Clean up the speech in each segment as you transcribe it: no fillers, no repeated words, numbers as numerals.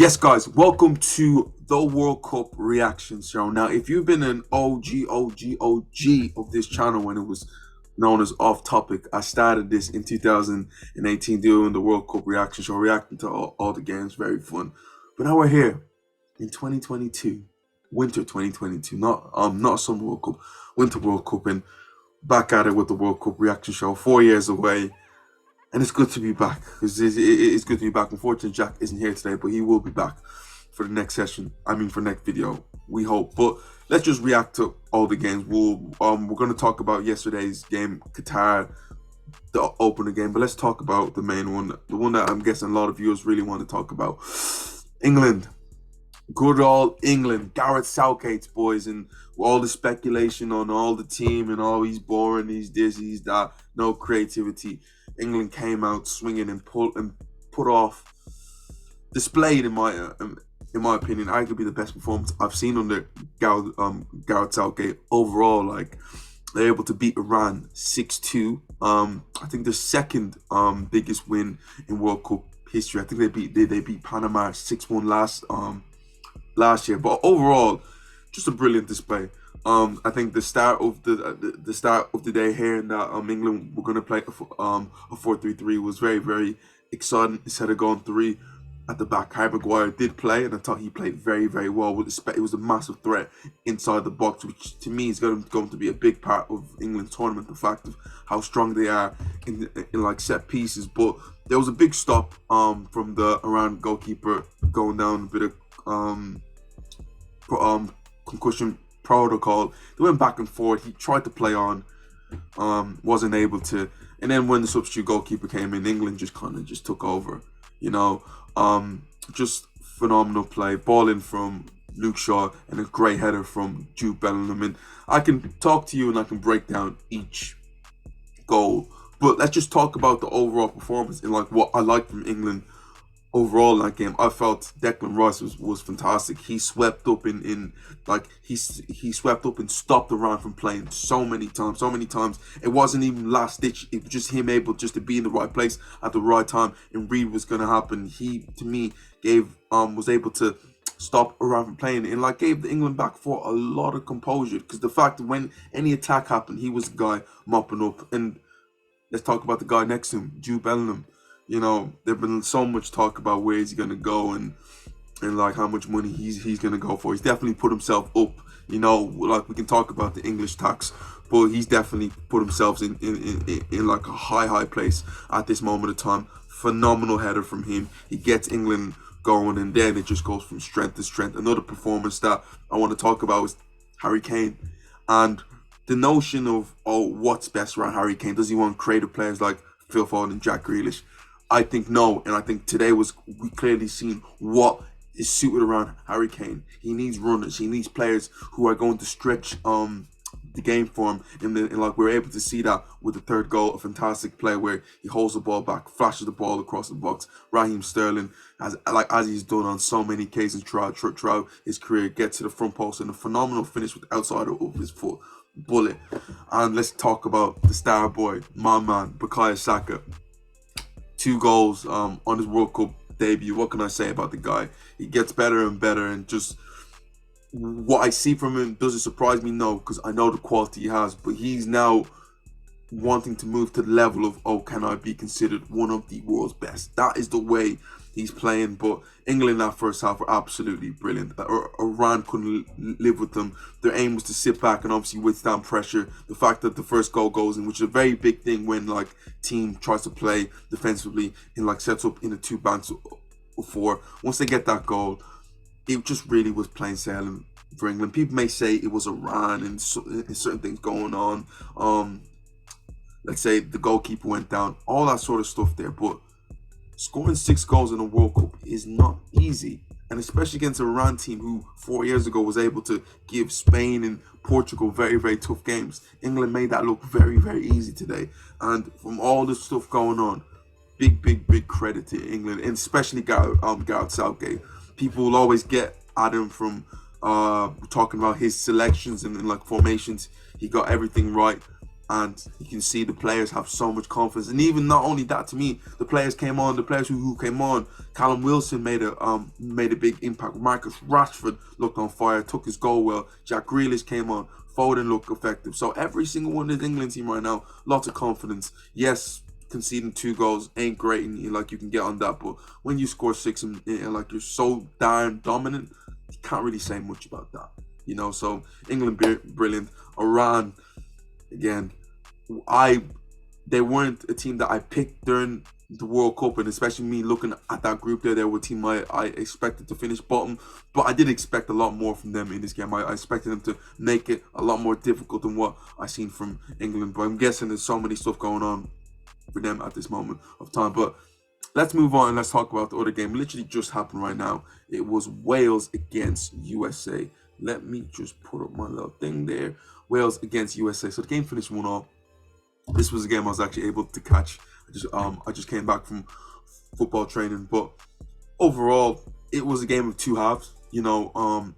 Yes, guys, welcome to the World Cup reaction show. Now, if you've been an OG of this channel when it was known as Off Topic, I started this in 2018 doing the World Cup reaction show, reacting to all the games, very fun. But now we're here in 2022, winter 2022, not Summer World Cup, Winter World Cup, and back at it with the World Cup reaction show, 4 years away. And it's good to be back. It's good to be back. Unfortunately, Jack isn't here today, but he will be back for the next session. For next video, we hope. But let's just react to all the games. We're gonna talk about yesterday's game, Qatar, the opener game. But let's talk about the main one, the one that I'm guessing a lot of viewers really want to talk about. England. Good old England, Gareth Southgate's boys, and all the speculation on all the team and all he's boring, he's this, he's that, no creativity. England came out swinging and put off, displayed in my opinion, arguably the best performance I've seen under Gareth Southgate overall. Like, they're able to beat Iran 6-2. I think the second biggest win in World Cup history. I think they beat Panama 6-1 last year. But overall, just a brilliant display. I think the start of the day here in that England were gonna play a 4-3-3 was very exciting. Instead of going three at the back, Harry Maguire did play, and I thought he played very well. It was a massive threat inside the box, which to me is going to be a big part of England's tournament. The fact of how strong they are in like set pieces. But there was a big stop from the Iran goalkeeper going down, a bit of concussion protocol. They went back and forth. He tried to play on, wasn't able to. And then when the substitute goalkeeper came in, England just took over. Just phenomenal play. Ball in from Luke Shaw and a great header from Jude Bellingham. And I can talk to you and I can break down each goal. But let's just talk about the overall performance and like what I like from England. Overall in that game, I felt Declan Rice was fantastic. He swept up he swept up and stopped Iran from playing so many times. It wasn't even last ditch. It was just him able just to be in the right place at the right time and read what's gonna happen. He, to me, was able to stop Iran from playing and like gave the England back for a lot of composure. Because the fact that when any attack happened, he was the guy mopping up. And let's talk about the guy next to him, Jude Bellingham. There's been so much talk about where he's gonna go and like how much money he's gonna go for. He's definitely put himself up. Like we can talk about the English tax, but he's definitely put himself in like a high place at this moment of time. Phenomenal header from him. He gets England going, and then it just goes from strength to strength. Another performance that I want to talk about is Harry Kane, and the notion of what's best around Harry Kane. Does he want creative players like Phil Foden and Jack Grealish? I think no, and I think today we clearly seen what is suited around Harry Kane. He needs runners. He needs players who are going to stretch the game for him, and like we're able to see that with the third goal, a fantastic play where he holds the ball back, flashes the ball across the box. Raheem Sterling, as he's done on so many occasions throughout his career, gets to the front post and a phenomenal finish with the outside of his foot, bullet. And let's talk about the star boy, my man, Bukayo Saka. 2 goals on his World Cup debut. What can I say about the guy? He gets better and better, and just what I see from him, does it surprise me? No, because I know the quality he has, but he's now wanting to move to the level of, can I be considered one of the world's best? That is the way he's playing. But England in that first half were absolutely brilliant. Iran couldn't live with them. Their aim was to sit back and obviously withstand pressure. The fact that the first goal goes in, which is a very big thing when like team tries to play defensively and like sets up in a 2 banks or 4. Once they get that goal, it just really was plain sailing for England. People may say it was Iran and certain things going on. Let's say the goalkeeper went down, all that sort of stuff there. But scoring 6 goals in a World Cup is not easy. And especially against an Iran team who 4 years ago was able to give Spain and Portugal very tough games. England made that look very easy today. And from all this stuff going on, big credit to England, and especially Gareth Southgate. People will always get at him from talking about his selections and like formations. He got everything right. And you can see the players have so much confidence. And even not only that, to me, the players who came on, Callum Wilson made a big impact. Marcus Rashford looked on fire, took his goal well. Jack Grealish came on. Foden looked effective. So every single one of the England team right now, lots of confidence. Yes, conceding 2 goals ain't great, and you can get on that. But when you score 6 and like you're so darn dominant, you can't really say much about that. So England brilliant. Iran, again, they weren't a team that I picked during the World Cup, and especially me looking at that group there, they were a team I expected to finish bottom, but I did expect a lot more from them in this game. I expected them to make it a lot more difficult than what I seen from England, but I'm guessing there's so many stuff going on for them at this moment of time. But let's move on and let's talk about the other game. It literally just happened right now. It was Wales against USA. Let me just put up my little thing there. Wales against USA. So the game finished 1-1. This was a game I was actually able to catch. I just came back from football training, but overall, it was a game of 2 halves.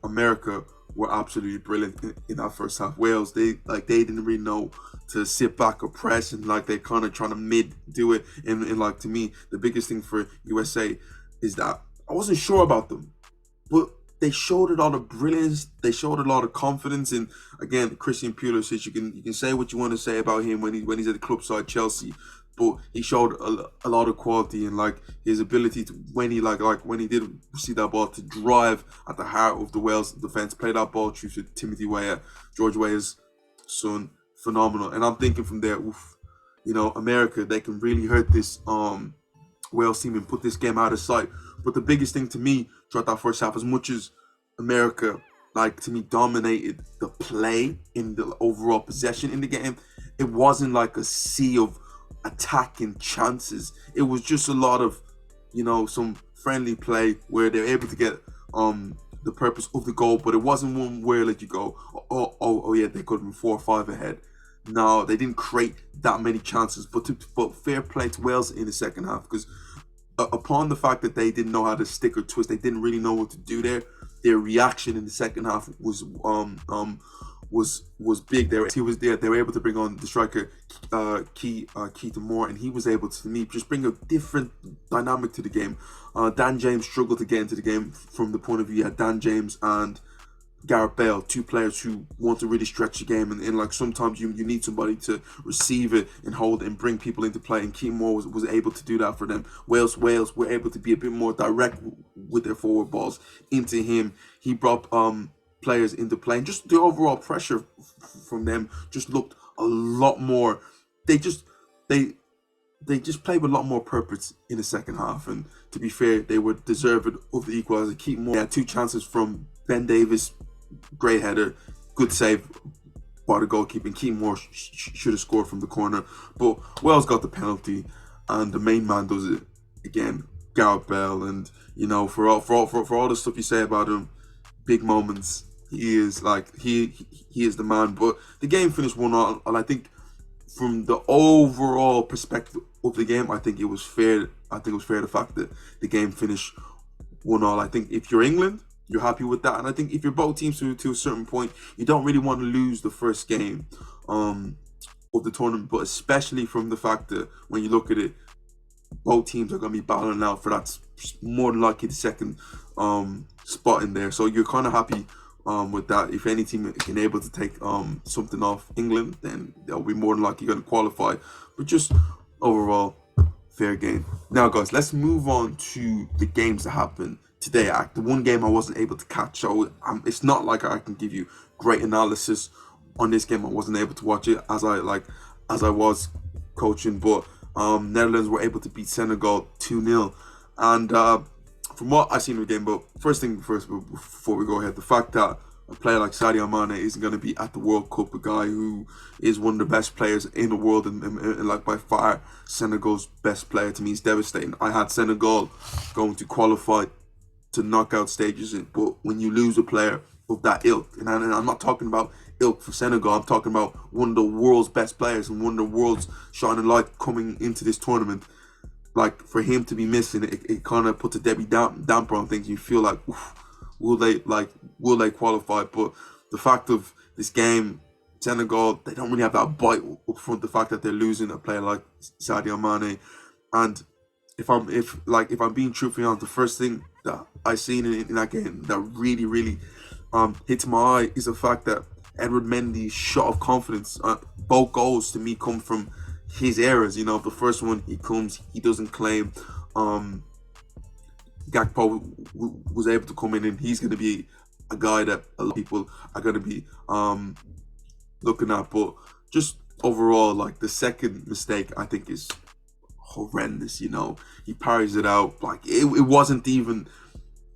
America were absolutely brilliant in that first half. Wales, they didn't really know to sit back or press, and they kind of trying to do it. And to me, the biggest thing for USA is that I wasn't sure about them, but they showed a lot of brilliance. They showed a lot of confidence. And again, Christian Pulisic, you can say what you want to say about him when he's at the club side Chelsea, but he showed a lot of quality, and his ability to when he did see that ball, to drive at the heart of the Wales defense, play that ball through to Timothy Weah, George Weah's son, phenomenal. And I'm thinking from there, America, they can really hurt this Wales team and put this game out of sight. But the biggest thing to me throughout that first half, as much as America, to me, dominated the play in the overall possession in the game, it wasn't like a sea of attacking chances. It was just a lot of, some friendly play where they're able to get the purpose of the goal, but it wasn't one where you go, oh yeah, they could have been 4 or 5 ahead. No, they didn't create that many chances. But fair play to Wales in the second half, because upon the fact that they didn't know how to stick or twist, they didn't really know what to do there. Their reaction in the second half was big. He was there. They were able to bring on the striker Keita Moore, and he was able to me just bring a different dynamic to the game. Dan James struggled to get into the game from the point of view. You had Dan James and Gareth Bale, 2 players who want to really stretch the game, and sometimes you need somebody to receive it and hold it and bring people into play, and Keita Moore was able to do that for them. Wales were able to be a bit more direct with their forward balls into him. He brought players into play, and just the overall pressure from them just looked a lot more. They just played with a lot more purpose in the second half, and to be fair, they were deserving of the equaliser. Keita Moore had 2 chances from Ben Davies, great header, good save by the goalkeeper. Keita Moore should have scored from the corner, but Wales got the penalty, and the main man does it again, Gareth Bale. And for all the stuff you say about him, big moments, he is he is the man. But the game finished 1-1, and I think from the overall perspective of the game, I think it was fair. The fact that the game finished 1-1. I think if you're England, you're happy with that. And I think if you're both teams to a certain point, you don't really want to lose the first game of the tournament. But especially from the fact that when you look at it, both teams are going to be battling out for that more than likely the second spot in there. So you're kind of happy with that. If any team can able to take something off England, then they'll be more than likely going to qualify. But just overall, fair game. Now, guys, let's move on to the games that happened today. The one game I wasn't able to catch, so it's not like I can give you great analysis on this game. I wasn't able to watch it as I was coaching, but Netherlands were able to beat Senegal 2-0, and from what I've seen in the game. But first thing first, before we go ahead, the fact that a player like Sadio Mane isn't going to be at the World Cup, a guy who is one of the best players in the world, and by far Senegal's best player, to me is devastating. I had Senegal going to qualify to knockout stages, but when you lose a player of that ilk, and I'm not talking about ilk for Senegal, I'm talking about one of the world's best players and one of the world's shining light coming into this tournament, for him to be missing, it kind of puts a damper on things. You feel like, oof, will they qualify? But the fact of this game, Senegal, they don't really have that bite up front. The fact that they're losing a player like Sadio Mane, and if I'm being truthfully honest, the first thing that I seen in that game that really hits my eye is the fact that Edward Mendy's shot of confidence. Both goals to me come from his errors. You know, the first one he doesn't claim. Gakpo was able to come in, and he's going to be a guy that a lot of people are going to be looking at. But just overall, like the second mistake, I think is horrendous. You know, he parries it out like it wasn't even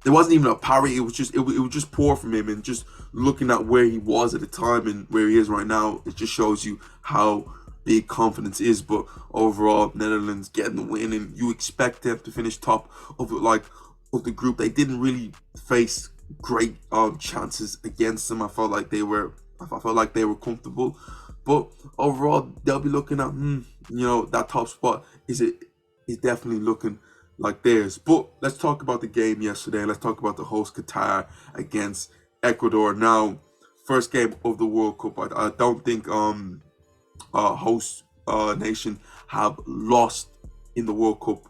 a parry. It was just poor from him, and just looking at where he was at the time and where he is right now, it just shows you how big confidence is. But overall, Netherlands getting the win, and you expect them to finish top of the group. They didn't really face great chances against them. I felt like they were comfortable, but overall they'll be looking at that top spot is definitely looking like theirs. But let's talk about the game yesterday. Let's talk about the host Qatar against Ecuador. Now, first game of the World Cup. I don't think host nation have lost in the World Cup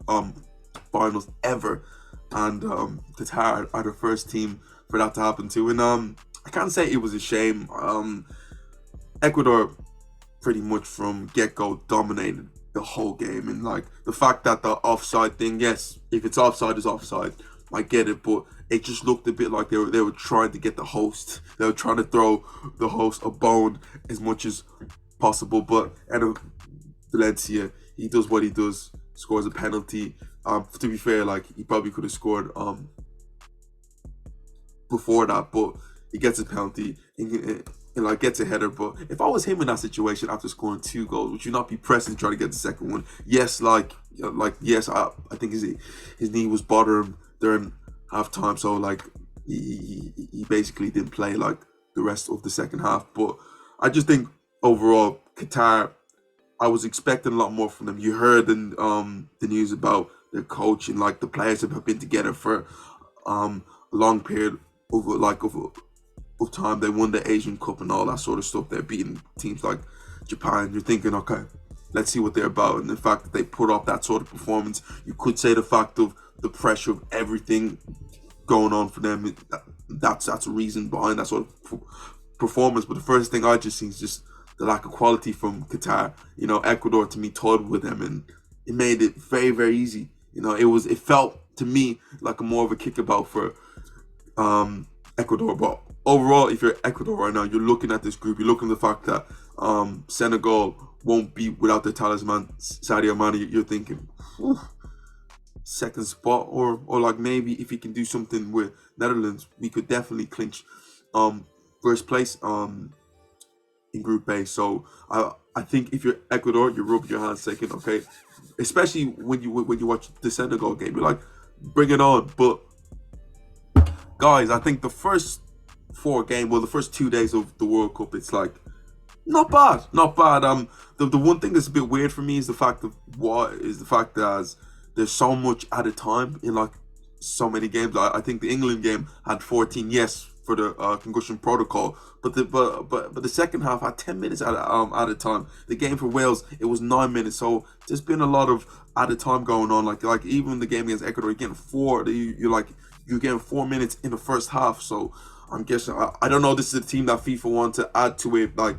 finals ever, and Qatar are the first team for that to happen to. And I can't say it was a shame. Ecuador pretty much from get-go dominated the whole game, and like the fact that the offside thing, yes, if it's offside, it's offside. I get it, but it just looked a bit like they were trying to get the host. They were trying to throw the host a bone as much as possible. But Valencia, he does what he does, scores a penalty. To be fair, like he probably could have scored before that, but he gets a penalty and like gets a header. But if I was him in that situation after scoring 2 goals, would you not be pressing to try to get the second one? Yes, yes, I think his knee was bothering him during halftime, so like he basically didn't play like the rest of the second half. But I just think overall Qatar, I was expecting a lot more from them. You heard the news about their coach, and like the players have been together for a long period of time. They won the Asian Cup and all that sort of stuff. They're beating teams like Japan. You're thinking, okay, let's see what they're about. And the fact that they put up that sort of performance, you could say the fact of the pressure of everything going on for them, that's a reason behind that sort of performance. But the first thing I just see is just the lack of quality from Qatar. You know, Ecuador to me toyed with them, and it made it very, very easy. You know, it felt to me like more of a kickabout for Ecuador. But overall, if you're Ecuador right now, you're looking at this group, you're looking at the fact that Senegal won't be without their talisman Sadio Mane. You're thinking second spot, or like maybe if he can do something with Netherlands, we could definitely clinch first place in Group A. So I think if you're Ecuador, you rub your hands thinking, okay, especially when you watch the Senegal game, you're like, bring it on. But guys, I think the first 2 days of the World Cup, it's like not bad. The one thing that's a bit weird for me is the fact that there's so much at a time in like so many games. I think the England game had 14, yes, for the concussion protocol, but the second half had 10 minutes at a time. The game for Wales, it was 9 minutes. So there's been a lot of at a time going on. Like even the game against Ecuador, you're getting 4. You're getting 4 minutes in the first half. So I'm guessing, I don't know. This is a team that FIFA want to add to it. Like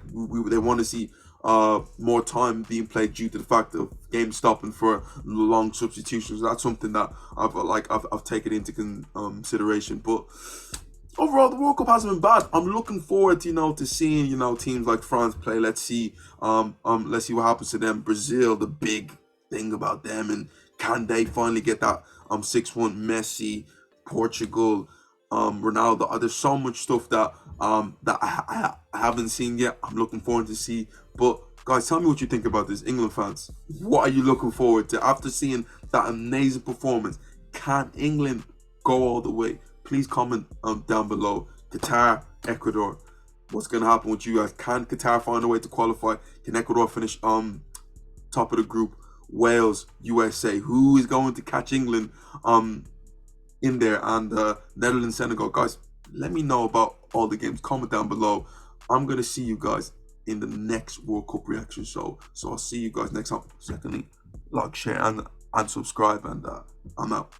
they want to see more time being played due to the fact of game stopping for long substitutions. That's something that I've taken into consideration. But overall, the World Cup hasn't been bad. I'm looking forward to seeing teams like France play. Let's see what happens to them. Brazil, the big thing about them, and can they finally get that 6-1? Messi, Portugal, Ronaldo. There's so much stuff that I haven't seen yet. I'm looking forward to see. But guys, tell me what you think about this, England fans. What are you looking forward to after seeing that amazing performance? Can England go all the way? Please comment down below. Qatar, Ecuador. What's going to happen with you guys? Can Qatar find a way to qualify? Can Ecuador finish top of the group? Wales, USA. Who is going to catch England in there? And Netherlands, Senegal. Guys, let me know about all the games. Comment down below. I'm going to see you guys in the next World Cup reaction show. So I'll see you guys next time. Secondly, like, share, and subscribe, and I'm out.